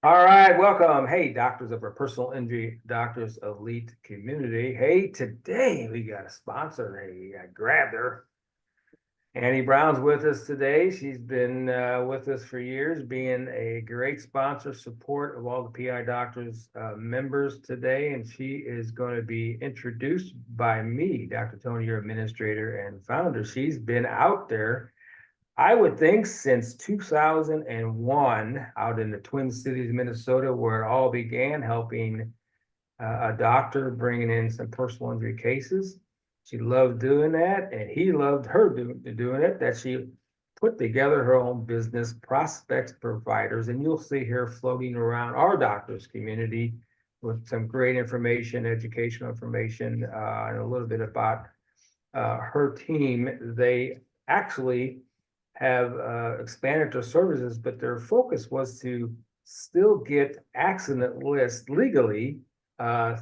All right, welcome. Hey, doctors of our personal injury, doctors elite community. Hey, today we got a sponsor. Hey, I grabbed her. Annie Brown's with us today. She's been with us for years, being a great sponsor, support of all the PI Doctors members today. And she is going to be introduced by me, Dr. Tony, your administrator and founder. She's been out there, I would think, since 2001, out in the Twin Cities, Minnesota, where it all began, helping a doctor bringing in some personal injury cases. She loved doing that, and he loved her doing it, that she put together her own business, Prospects Providers, and you'll see her floating around our doctors community with some great information, educational information, and a little bit about her team. They actually have expanded their services, but their focus was to still get accident lists legally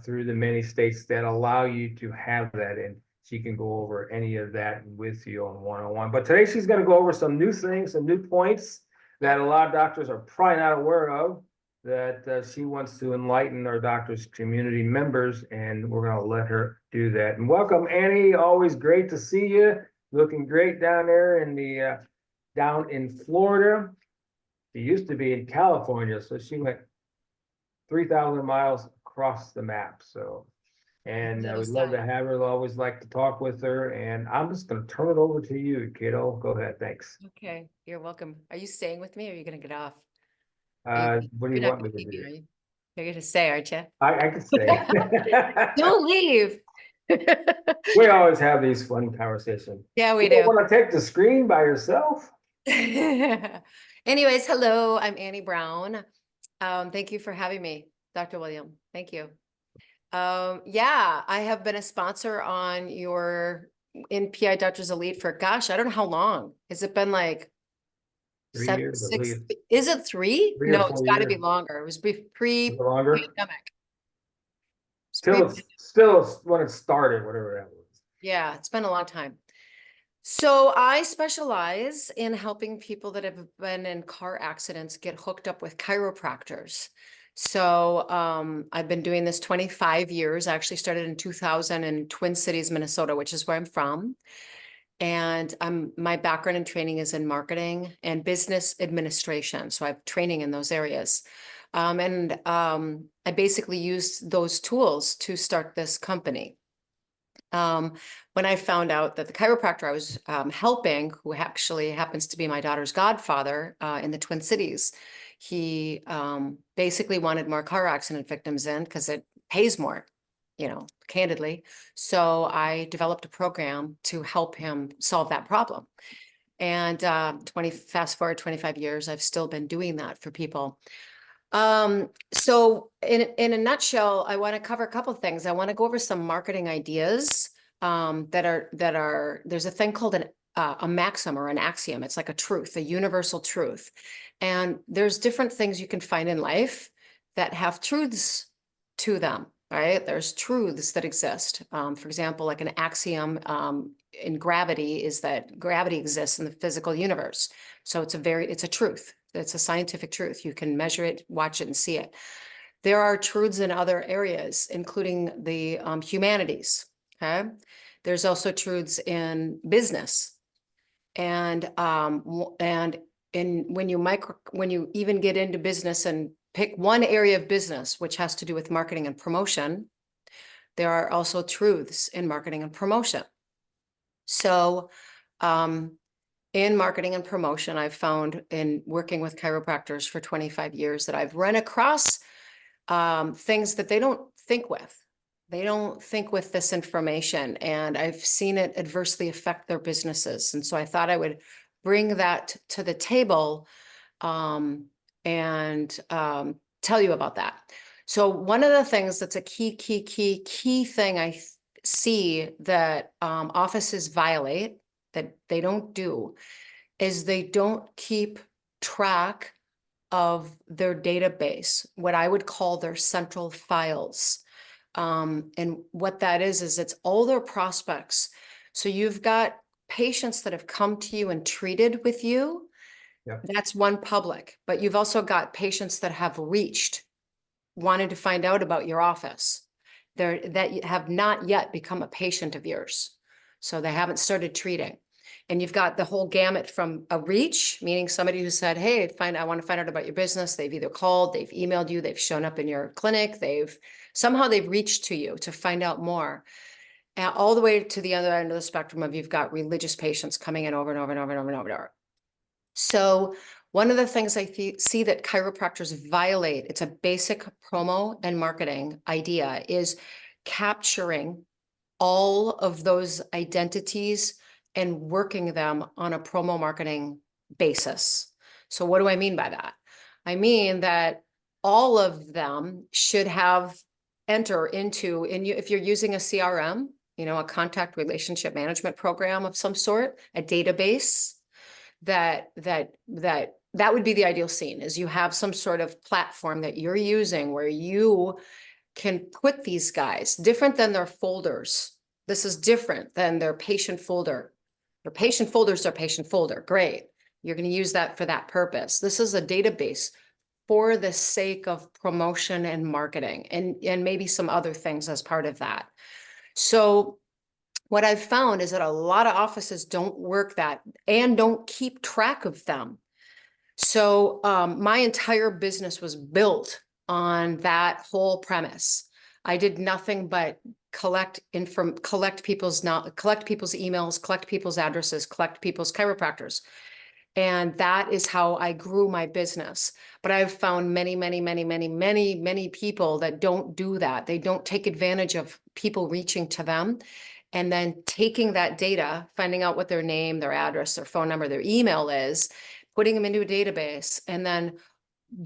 through the many states that allow you to have that. And she can go over any of that with you on one-on-one. But today she's going to go over some new things, some new points that a lot of doctors are probably not aware of, that she wants to enlighten our doctors community members, and we're going to let her do that. And welcome, Annie. Always great to see you. Looking great down there in the down in Florida. She used to be in California, so she went 3,000 miles across the map. So, and Little we'd love to side. have her. Always like to talk with her. And I'm just going to turn it over to you, kiddo. Go ahead. Thanks. Okay, you're welcome. Are you staying with me or are you gonna get off? Are you, What do you you're not want me gonna to leave me, do? are you? You're gonna stay, aren't you? I can stay. Don't leave. We always have these fun conversations. Yeah, You we don't do. want to take the screen by yourself? Anyways, hello, I'm Annie Brown. Thank you for having me, Dr. William. Thank you. Yeah, I have been a sponsor on your NPI Doctors Elite for, gosh, I don't know how long. Has it been like 3 years at six? least, Is it three? 3 or No, it's 4 got to years. be longer. It was A little longer. pre-pandemic. It's Till pre. it's still when it started, whatever that was. Yeah, it's been a long time. So I specialize in helping people that have been in car accidents get hooked up with chiropractors. So I've been doing this 25 years. I actually started in 2000 in Twin Cities, Minnesota, which is where I'm from. And my background and training is in marketing and business administration. So I have training in those areas. I basically used those tools to start this company. When I found out that the chiropractor I was helping, who actually happens to be my daughter's godfather in the Twin Cities, he basically wanted more car accident victims in because it pays more, candidly. So I developed a program to help him solve that problem. And fast forward 25 years, I've still been doing that for people. So in a nutshell, I want to cover a couple of things. I want to go over some marketing ideas there's a thing called a maxim or an axiom. It's like a truth, a universal truth. And there's different things you can find in life that have truths to them, right? There's truths that exist. For example, like an axiom in gravity is that gravity exists in the physical universe. So it's a truth. It's a scientific truth. You can measure it, watch it, and see it. There are truths in other areas, including the humanities. Okay. There's also truths in business. And when you even get into business and pick one area of business, which has to do with marketing and promotion, there are also truths in marketing and promotion. So, in marketing and promotion, I've found in working with chiropractors for 25 years that I've run across things that they don't think with. They don't think with this information, and I've seen it adversely affect their businesses. And so I thought I would bring that to the table and tell you about that. So one of the things that's a key thing I see that offices violate, that they don't do, is they don't keep track of their database, what I would call their central files. And what that is it's all their prospects. So you've got patients that have come to you and treated with you, Yep. That's one public, but you've also got patients that have reached, wanted to find out about your office. That have not yet become a patient of yours. So they haven't started treating. And you've got the whole gamut from a reach, meaning somebody who said, hey, I want to find out about your business. They've either called, they've emailed you, they've shown up in your clinic, somehow they've reached to you to find out more. All the way to the other end of the spectrum of you've got religious patients coming in over and over and over and over and over and over. So one of the things I see that chiropractors violate, it's a basic promo and marketing idea, is capturing all of those identities and working them on a promo marketing basis. So what do I mean by that? I mean that all of them should enter into, if you're using a CRM, a contact relationship management program of some sort, a database, that would be the ideal scene, is you have some sort of platform that you're using where you can put these guys different than their folders. This is different than their patient folder. Their patient folders are patient folder. Great. You're going to use that for that purpose. This is a database for the sake of promotion and marketing and maybe some other things as part of that. So what I've found is that a lot of offices don't work that and don't keep track of them. So my entire business was built on that whole premise. I did nothing but collect people's emails, collect people's addresses, collect people's chiropractors. And that is how I grew my business. But I've found many, many, many, many, many, many people that don't do that. They don't take advantage of people reaching to them and then taking that data, finding out what their name, their address, their phone number, their email is, putting them into a database, and then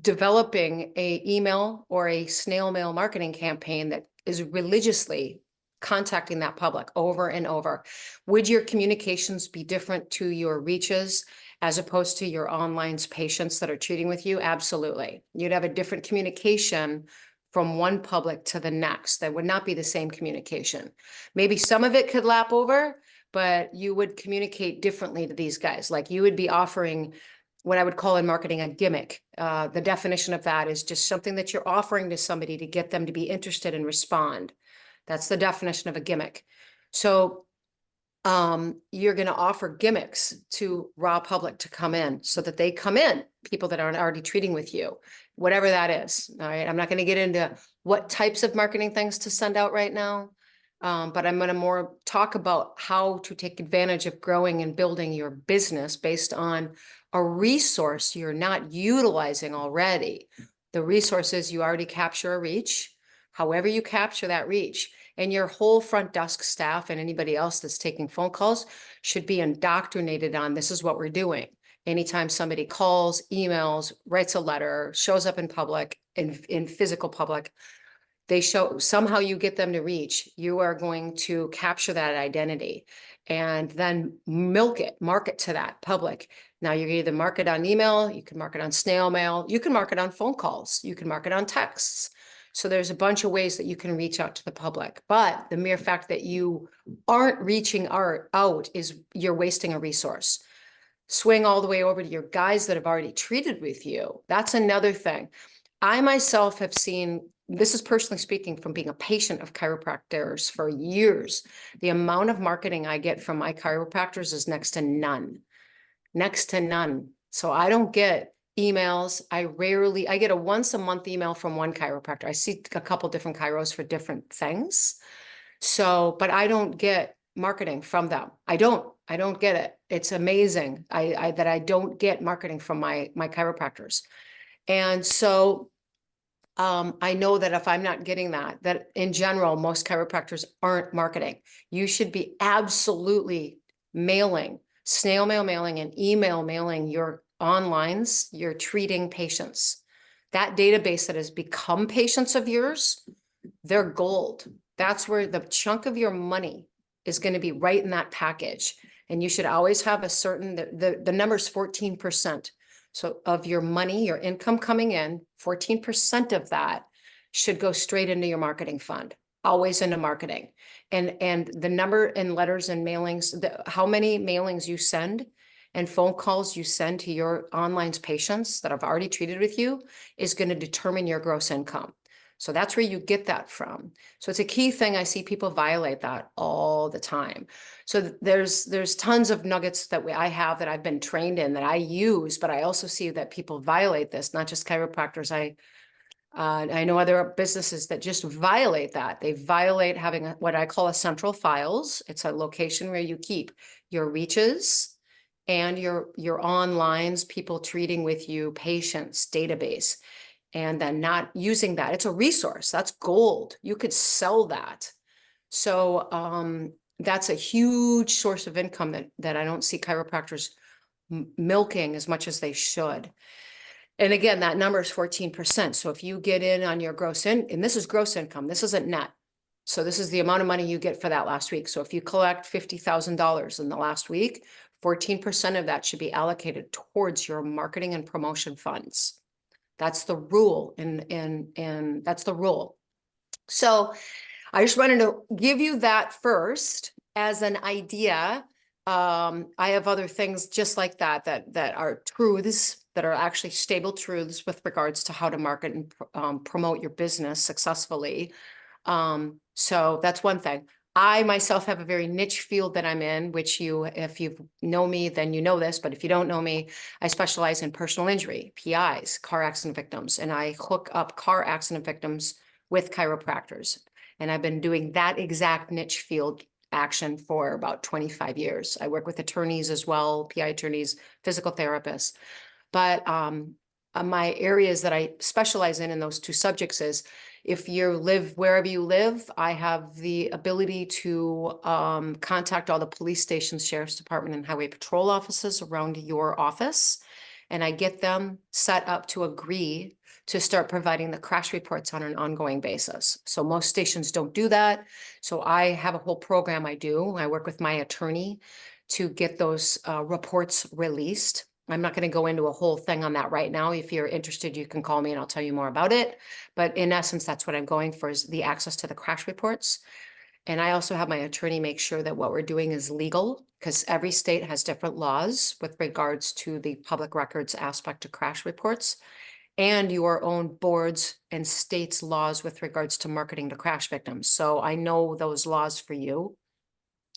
developing a email or a snail mail marketing campaign that is religiously contacting that public over and over. Would your communications be different to your reaches as opposed to your online's patients that are treating with you? Absolutely. You'd have a different communication from one public to the next. That would not be the same communication. Maybe some of it could lap over, but you would communicate differently to these guys. Like you would be offering what I would call in marketing a gimmick. The definition of that is just something that you're offering to somebody to get them to be interested and respond. That's the definition of a gimmick. So you're going to offer gimmicks to raw public to come in so that they come in, people that aren't already treating with you, whatever that is. All right. I'm not going to get into what types of marketing things to send out right now. But I'm going to more talk about how to take advantage of growing and building your business based on a resource you're not utilizing already. The resource is you already capture a reach, however you capture that reach. And your whole front desk staff and anybody else that's taking phone calls should be indoctrinated on this is what we're doing. Anytime somebody calls, emails, writes a letter, shows up in public, in physical public, somehow you get them to reach, you are going to capture that identity and then market to that public. Now you can either market on email, you can market on snail mail, you can market on phone calls, you can market on texts. So there's a bunch of ways that you can reach out to the public, but the mere fact that you aren't reaching out is you're wasting a resource. Swing all the way over to your guys that have already treated with you. That's another thing. I myself have seen, this is personally speaking from being a patient of chiropractors for years, the amount of marketing I get from my chiropractors is next to none. Next to none. So I don't get emails. I get a once a month email from one chiropractor. I see a couple different chiros for different things. So, but I don't get marketing from them. I don't get it. It's amazing. That I don't get marketing from my chiropractors. And so I know that if I'm not getting that in general, most chiropractors aren't marketing. You should be absolutely snail mail mailing and email mailing your onlines, your treating patients. That database that has become patients of yours, they're gold. That's where the chunk of your money is going to be, right in that package. And you should always have a certain, the number is 14%. So of your money, your income coming in, 14% of that should go straight into your marketing fund, always into marketing. And the number in letters and mailings, how many mailings you send and phone calls you send to your online patients that have already treated with you is going to determine your gross income. So that's where you get that from. So it's a key thing. I see people violate that all the time. So there's tons of nuggets that I have that I've been trained in that I use, but I also see that people violate this, not just chiropractors. I know other businesses that just violate that. They violate having what I call a central files. It's a location where you keep your reaches and your onlines, people treating with you, patients, database, and then not using that. It's a resource. That's gold. You could sell that. So that's a huge source of income that I don't see chiropractors milking as much as they should. And again, that number is 14%. So if you get in on your and this is gross income, this isn't net. So this is the amount of money you get for that last week. So if you collect $50,000 in the last week, 14% of that should be allocated towards your marketing and promotion funds. That's the rule, and that's the rule. So I just wanted to give you that first as an idea. I have other things just like that are truths, that are actually stable truths with regards to how to market and promote your business successfully. So that's one thing. I myself have a very niche field that I'm in, which if you know me, then you know this, but if you don't know me, I specialize in personal injury, PIs, car accident victims, and I hook up car accident victims with chiropractors. And I've been doing that exact niche field action for about 25 years. I work with attorneys as well, PI attorneys, physical therapists. But my areas that I specialize in those two subjects is, if you live wherever you live, I have the ability to contact all the police stations, sheriff's department, and highway patrol offices around your office. And I get them set up to agree to start providing the crash reports on an ongoing basis. So most stations don't do that. So I have a whole program I do. I work with my attorney to get those reports released. I'm not going to go into a whole thing on that right now. If you're interested, you can call me and I'll tell you more about it. But in essence, that's what I'm going for, is the access to the crash reports. And I also have my attorney make sure that what we're doing is legal, because every state has different laws with regards to the public records aspect of crash reports, and your own boards and states' laws with regards to marketing to crash victims. So I know those laws for you.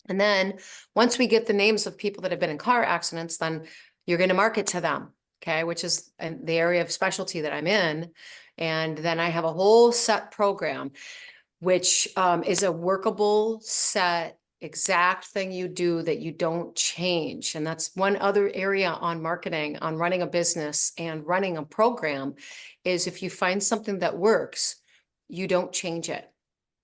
And then once we get the names of people that have been in car accidents, then you're going to market to them, okay, which is the area of specialty that I'm in. And then I have a whole set program, which is a workable set, exact thing you do that you don't change. And that's one other area on marketing, on running a business and running a program, is if you find something that works, you don't change it.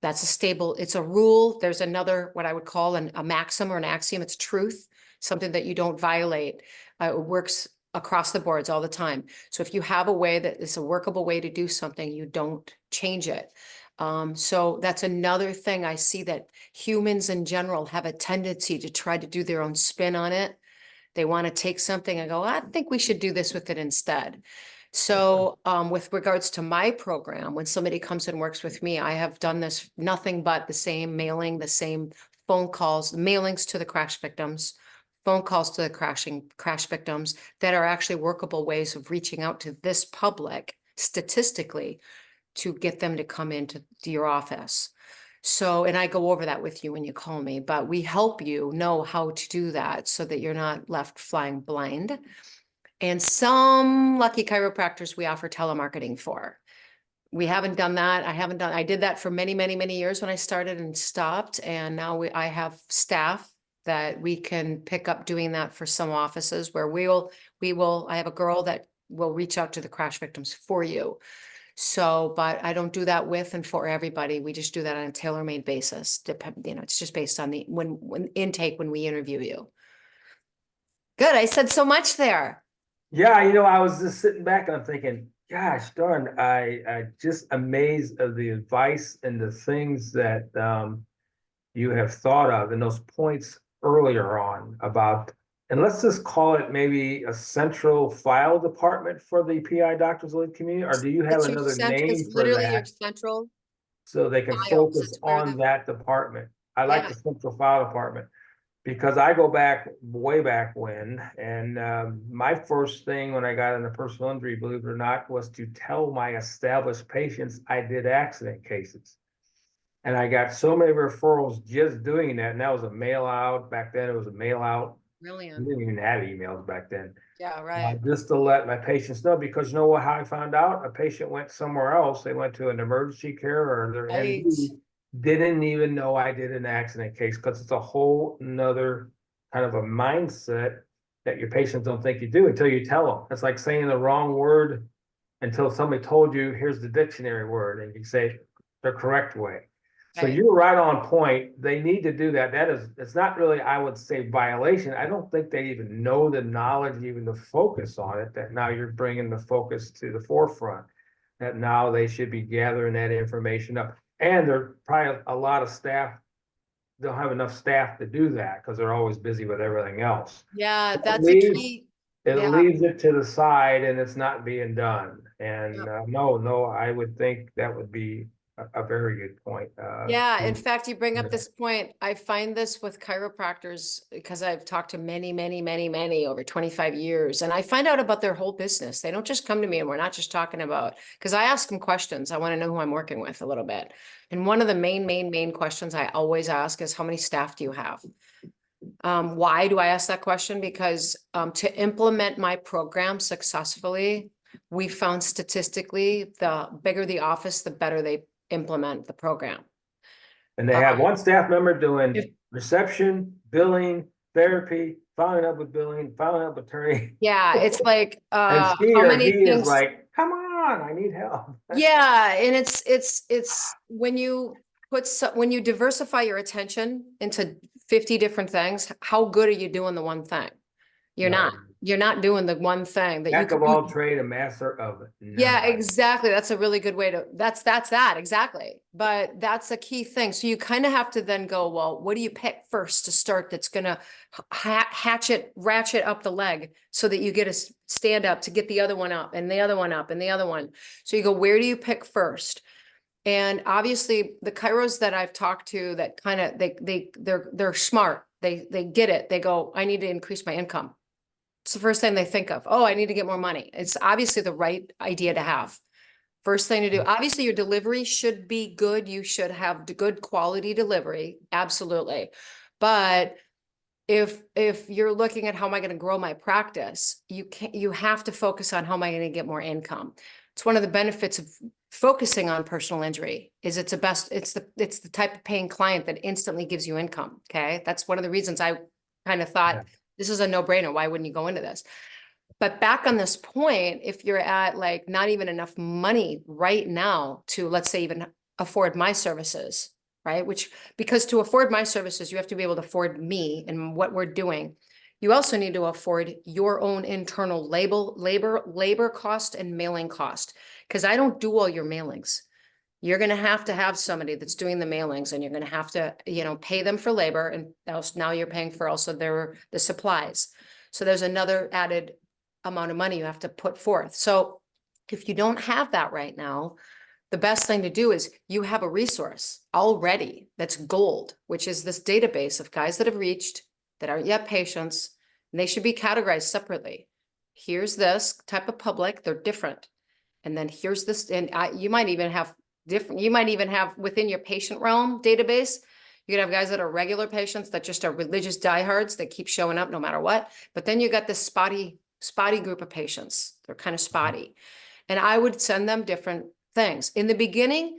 That's a stable, it's a rule. There's another, what I would call a maxim or an axiom. It's truth, something that you don't violate. It works across the boards all the time. So if you have a way that is a workable way to do something, you don't change it. So that's another thing I see, that humans in general have a tendency to try to do their own spin on it. They want to take something and go, I think we should do this with it instead. So with regards to my program, when somebody comes and works with me, I have done this, nothing but the same mailing, the same phone calls, mailings to the crash victims, phone calls to the crash victims, that are actually workable ways of reaching out to this public statistically to get them to come into your office. So, and I go over that with you when you call me, but we help you know how to do that so that you're not left flying blind. And some lucky chiropractors we offer telemarketing for. We haven't done that. I did that for many, many, many years when I started and stopped. And now I have staff that we can pick up doing that for some offices, where I have a girl that will reach out to the crash victims for you. So, but I don't do that with and for everybody. We just do that on a tailor-made basis. It's just based on the when intake, when we interview you. Good. I said so much there. Yeah, I was just sitting back and I'm thinking, gosh darn, I just amazed of the advice and the things that you have thought of, and those points earlier on about, and let's just call it maybe a central file department for the PI Doctors Elite community, or do you have another name It's for literally your that central so they can files. focus It's where on that department? I like yeah, the central file department. because I go back way back when, and my first thing when I got into personal injury, believe it or not, was to tell my established patients I did accident cases. And I got so many referrals just doing that. And that was a mail out. Back then, it was a mail out. We Brilliant. didn't even have emails back then. Yeah, right. Just to let my patients know, because you know what, how I found out? A patient went somewhere else. They went to an emergency care or their Right. ND, didn't even know I did an accident case, because it's a whole nother kind of a mindset that your patients don't think you do until you tell them. It's like saying the wrong word until somebody told you, here's the dictionary word, and you say the correct way. So Right. you're right on point. They need to do that. That is, it's not really, I would say, violation. I don't think they even know the knowledge, even the focus on it, that now you're bringing the focus to the forefront. That now they should be gathering that information up. And there probably a lot of staff don't have enough staff to do that because they're always busy with everything else. Yeah, It that's a leaves, key. it Yeah. leaves it to the side and it's not being done. Yeah. And no, I would think that would be a very good point. Yeah, in fact, you bring up this point. I find this with chiropractors because I've talked to many, many, many, many over 25 years, and I find out about their whole business. They don't just come to me and we're not just talking about, because I ask them questions. I want to know who I'm working with a little bit. And one of the main questions I always ask is, how many staff do you have? Why do I ask that question? Because to implement my program successfully, we found statistically, the bigger the office, the better they implement the program. And they have one staff member If- doing reception, billing, therapy, following up with billing, following up with attorney. Yeah, it's like, And she how or many he is things? like, come on, I need help. Yeah, and it's when you when you diversify your attention into 50 different things, how good are you doing the one thing? You're not. No, You're not doing the one thing that you jack could of do. all trade, a master of Yeah, none. exactly. That's a really good way to, that's that, exactly. But that's a key thing. So you kind of have to then go, well, what do you pick first to start that's gonna ratchet up the leg so that you get a stand up to get the other one up and the other one up and the other one. So you go, where do you pick first? And obviously the chiros that I've talked to that kind of, they're smart. They get it. They go, I need to increase my income. It's the first thing they think of. Oh, I need to get more money. It's obviously the right idea to have. First thing to do, obviously your delivery should be good. You should have the good quality delivery. Absolutely. But if you're looking at how am I going to grow my practice, you have to focus on how am I going to get more income. It's one of the benefits of focusing on personal injury is it's the type of paying client that instantly gives you income. Okay. That's one of the reasons I kind of thought Yeah. this is a no-brainer. Why wouldn't you go into this? But back on this point, if you're at like not even enough money right now to, let's say, even afford my services, right? Which, because to afford my services, you have to be able to afford me and what we're doing. You also need to afford your own internal labor cost and mailing cost. Because I don't do all your mailings. You're going to have somebody that's doing the mailings, and you're going to have to, pay them for labor, and now you're paying for also the supplies. So there's another added amount of money you have to put forth. So if you don't have that right now, the best thing to do is you have a resource already that's gold, which is this database of guys that have reached that aren't yet patients, and they should be categorized separately. Here's this type of public, they're different. And then here's this, and you might even have within your patient realm database, you could have guys that are regular patients that just are religious diehards that keep showing up no matter what. But then you got this spotty group of patients. They're kind of spotty. And I would send them different things. In the beginning,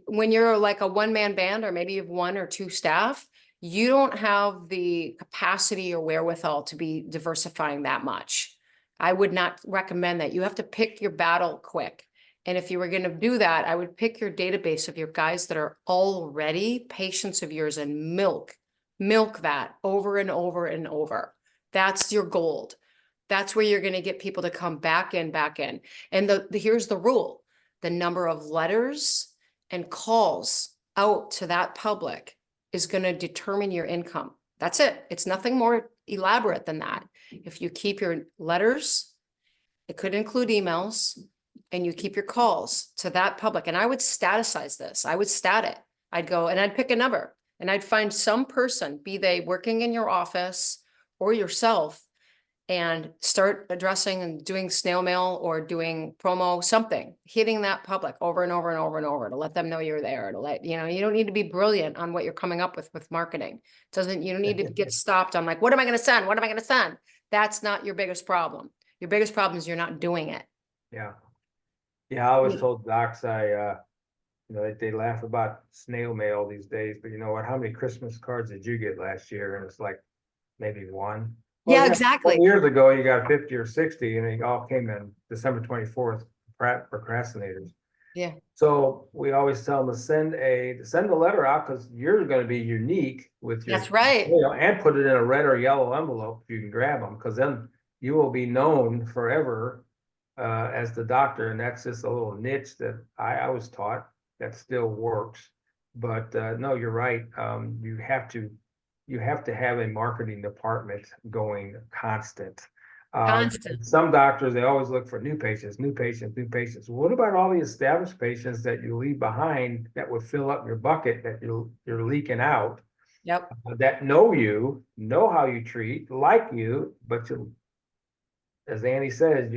when you're like a one-man band, or maybe you have one or two staff, you don't have the capacity or wherewithal to be diversifying that much. I would not recommend that. You have to pick your battle quick. And if you were going to do that, I would pick your database of your guys that are already patients of yours and milk that over and over and over. That's your gold. That's where you're going to get people to come back in. And here's the rule. The number of letters and calls out to that public is going to determine your income. That's it. It's nothing more elaborate than that. If you keep your letters, it could include emails, and you keep your calls to that public. And I would staticize this. I would stat it. I'd go and I'd pick a number. And I'd find some person, be they working in your office or yourself, and start addressing and doing snail mail or doing promo, something, hitting that public over and over and over and over to let them know you're there, to let, you know, you don't need to be brilliant on what you're coming up with marketing. You don't need to get stopped on like, what am I going to send? What am I going to send? That's not your biggest problem. Your biggest problem is you're not doing it. Yeah. Yeah, I always Yeah. told docs you know, they laugh about snail mail these days, but you know what? How many Christmas cards did you get last year? And it's like maybe one. Well, Yeah, yeah, 20 exactly. years ago, you got 50 or 60, and they all came in December 24th, procrastinators. Yeah, So we always tell them to send a letter out because you're going to be unique with your, that's right. you know, and put it in a red or yellow envelope if you can grab them, because then you will be known forever as the doctor, and that's just a little niche that I was taught that still works. But no, you're right. You have to have a marketing department going constant. Constant. Some doctors, they always look for new patients, new patients, new patients. What about all the established patients that you leave behind that would fill up your bucket that you're leaking out, Yep. that know you, know how you treat, like you, but you, as Andy says,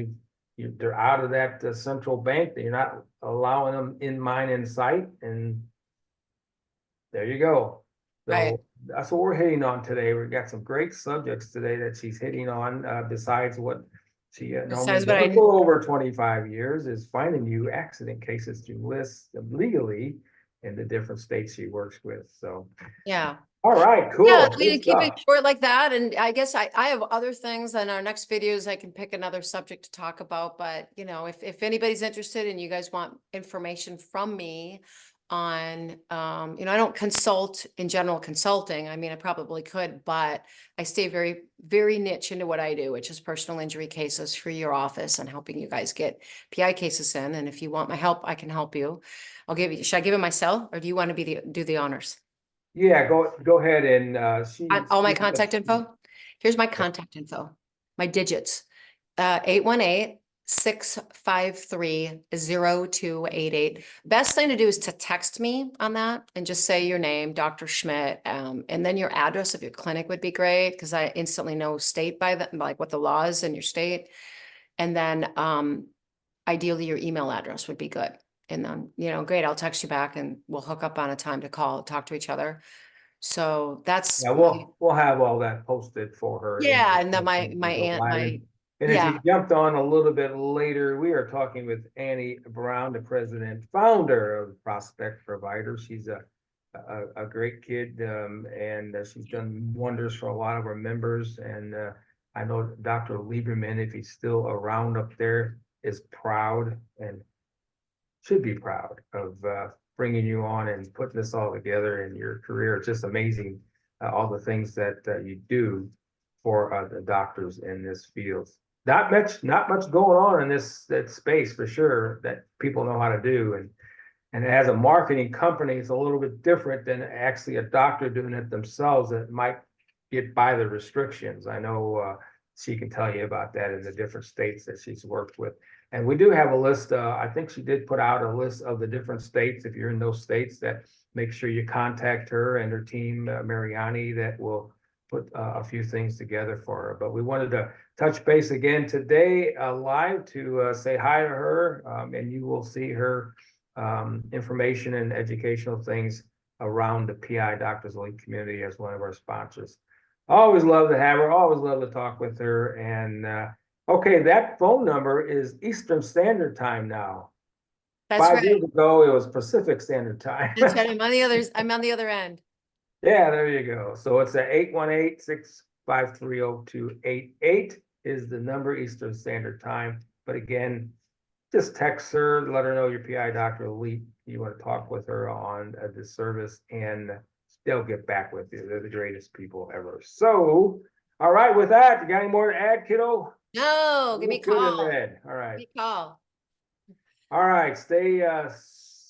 they're out of that central bank. You're not allowing them in mind in sight, and there you go. Right. So that's what we're hitting on today. We've got some great subjects today that she's hitting on, besides what she normally Besides what does I, for over 25 years, is finding you accident cases to list them legally in the different states she works with. So, yeah. all right, Yeah, cool, we good can keep it stuff. short like that. And I guess I have other things in our next videos. I can pick another subject to talk about, but you know, if anybody's interested and you guys want information from me on, you know, I don't consult in general consulting. I mean, I probably could, but I stay very, very niche into what I do, which is personal injury cases for your office and helping you guys get PI cases in. And if you want my help, I can help you. I'll give you, should I give it my cell or do you want to do the honors? Yeah, go ahead and All my contact info. Here's my contact info, my digits, 818-653-0288. Best thing to do is to text me on that and just say your name, Dr. Schmidt, and then your address of your clinic would be great because I instantly know state by the, like what the law is in your state. And then ideally your email address would be good. And then, you know, great, I'll text you back and we'll hook up on a time to talk to each other. So that's Yeah, my, we'll have all that posted for her in yeah, the and then my as we my go aunt, live. my And if yeah, you jumped on a little bit later, we are talking with Annie Brown, the president, founder of Prospect Provider. She's a great kid, and she's done wonders for a lot of our members. And I know Dr. Lieberman, if he's still around up there, is proud and should be proud of bringing you on and putting this all together in your career. It's just amazing, all the things that you do for the doctors in this field. Not much going on in this that space for sure that people know how to do. And as a marketing company, it's a little bit different than actually a doctor doing it themselves that might get by the restrictions. I know she can tell you about that in the different states that she's worked with. And we do have a list. I think she did put out a list of the different states. If you're in those states, that make sure you contact her and her team, Mariani, that will put a few things together for her. But we wanted to touch base again today live to say hi to her, and you will see her information and educational things around the PI Doctors Elite community as one of our sponsors. Always love to have her, always love to talk with her. And okay, that phone number is Eastern Standard Time now. that's 5 years right. ago, it was Pacific Standard Time. That's right. I'm on the other end. Yeah, there you go. So it's a 818-653-0288 is the number Eastern Standard Time. But again, just text her, let her know your PI Doctor Elite. You want to talk with her on this service, and they'll get back with you. They're the greatest people ever. So, all right, with that, you got any more to add, kiddo? No, give me a Look good in call. red. All Give right. me a call. All right. Stay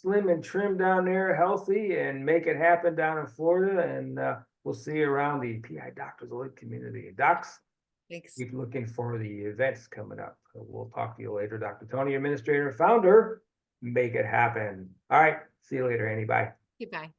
slim and trim down there, healthy, and make it happen down in Florida. And we'll see you around the PI Doctors Elite community. Docs, Thanks. keep looking for the events coming up. We'll talk to you later. Dr. Tony, administrator and founder. Make it happen. All right. See you later, Annie. Bye. Goodbye.